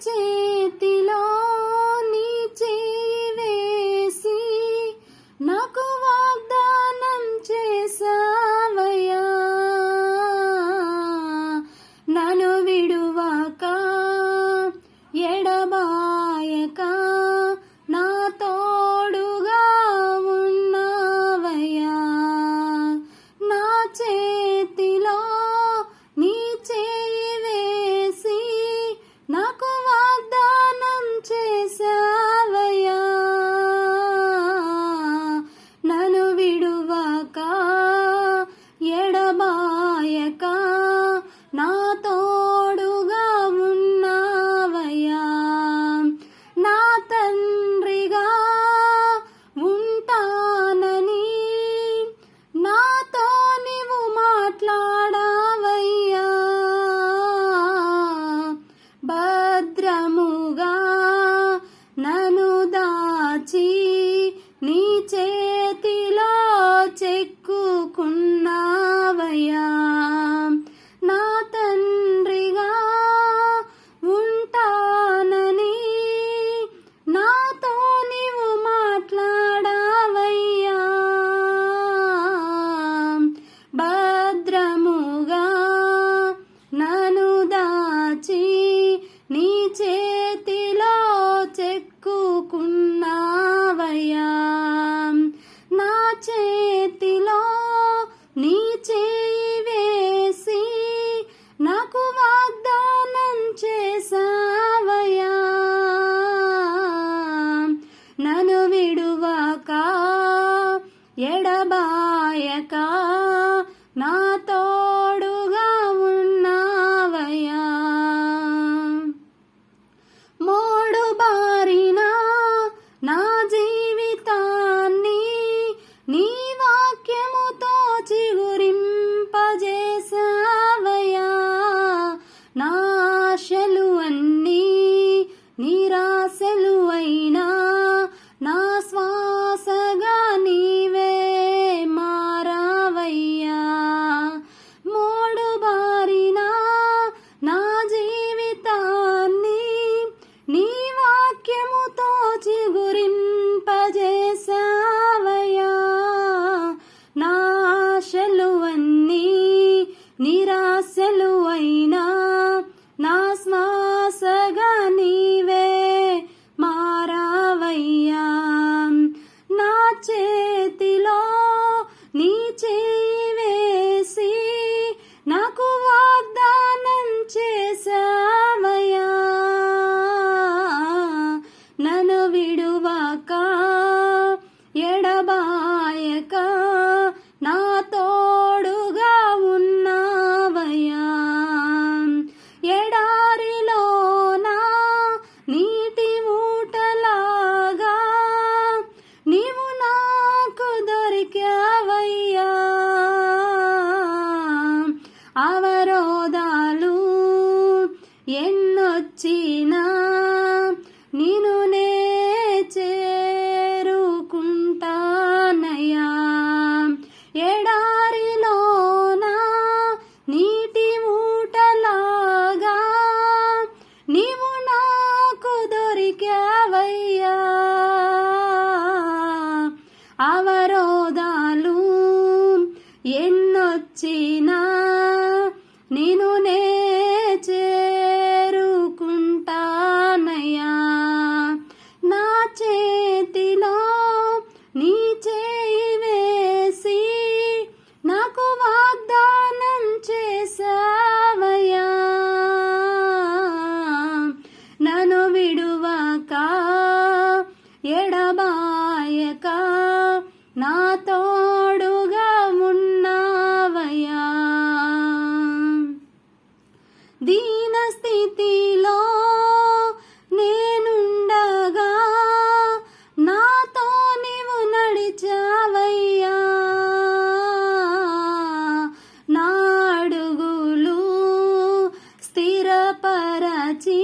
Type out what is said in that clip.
చేతిలో నీ చేయి వేసి నాకు వాగ్దానం చేసావయ్యా. నన్ను విడువక ఎడబాయక నా తోడుగా ఉన్నావయ్యా. నా చేతిలో నీ చేయి వేసి నాకు వాగ్దానం చేసావయ్యా. నన్ను విడువక ఎడబాయక నా తోడుగా ఉన్నావయ్యా. నా తండ్రిగా ఉంటానని నాతో నీవు మాట్లాడావయ్యా. భద్రముగా నన్ను దాచి నీ చేతిలో చెక్కుకున్నావయ్యా. నా తండ్రిగా ఉంటానని నాతో నీవు మాట్లాడావయ్యా. భద్రముగా నన్ను దాచి నీ చేతిలో చెక్కుకున్నావయ్యా. నా చేతిలో నీ చేయి వేసి నాకు వాగ్దానం చేసావయ్యా. నన్ను విడువక ఎడబాయక నా తోడుగా ఉన్నావయ్యా. మోడు బారిన నా జీవితాన్ని నీ వాక్యముతో చిగురింపజేసావయ్యా. నా ఆశలు అన్నీ నిరాశలు అయినా నా శ్వాసగా నీవే మారావయ్యా. మోడు బారిన నా జీవితాన్ని నీ వాక్యముతో చిగురింపజేసావయ్యా. నా ఆశలు అన్నీ నిరాశలు అయినా నా శ్వాసగా నీవే మారావయ్యా. నా చేతిలో నీ చేయి వేసి నాకు వాగ్దానం చేసావయ్యా. నన్ను విడువక ఎడబాయక నా తోడుగా ఉన్నావయ్యా. ఎడారిలోనా నీటి ఊటలాగా నీవు నాకు దొరికావయ్యా. అవరోధాలు ఎన్నొచ్చినా నిన్ను నే చేరుకుంటానయ్యా. ఎడారిలోనా నీటి ఊటలాగా నీవు నాకు దొరికావయ్యా. అవరోధాలు ఎన్నొచ్చినా నిన్ను నే చేరుకుంటానయ్యా. నా చేతిలో నీ చేయి వేసి నాకు వాగ్దానం చేసావయ్యా. నన్ను విడువక ఎడబాయక నా తోడుగా ఉన్నావయ్యా. దీన స్థితిలో నేనుండగా నాతో నీవు నడిచావయ్యా. నా అడుగులు స్థిరపరచి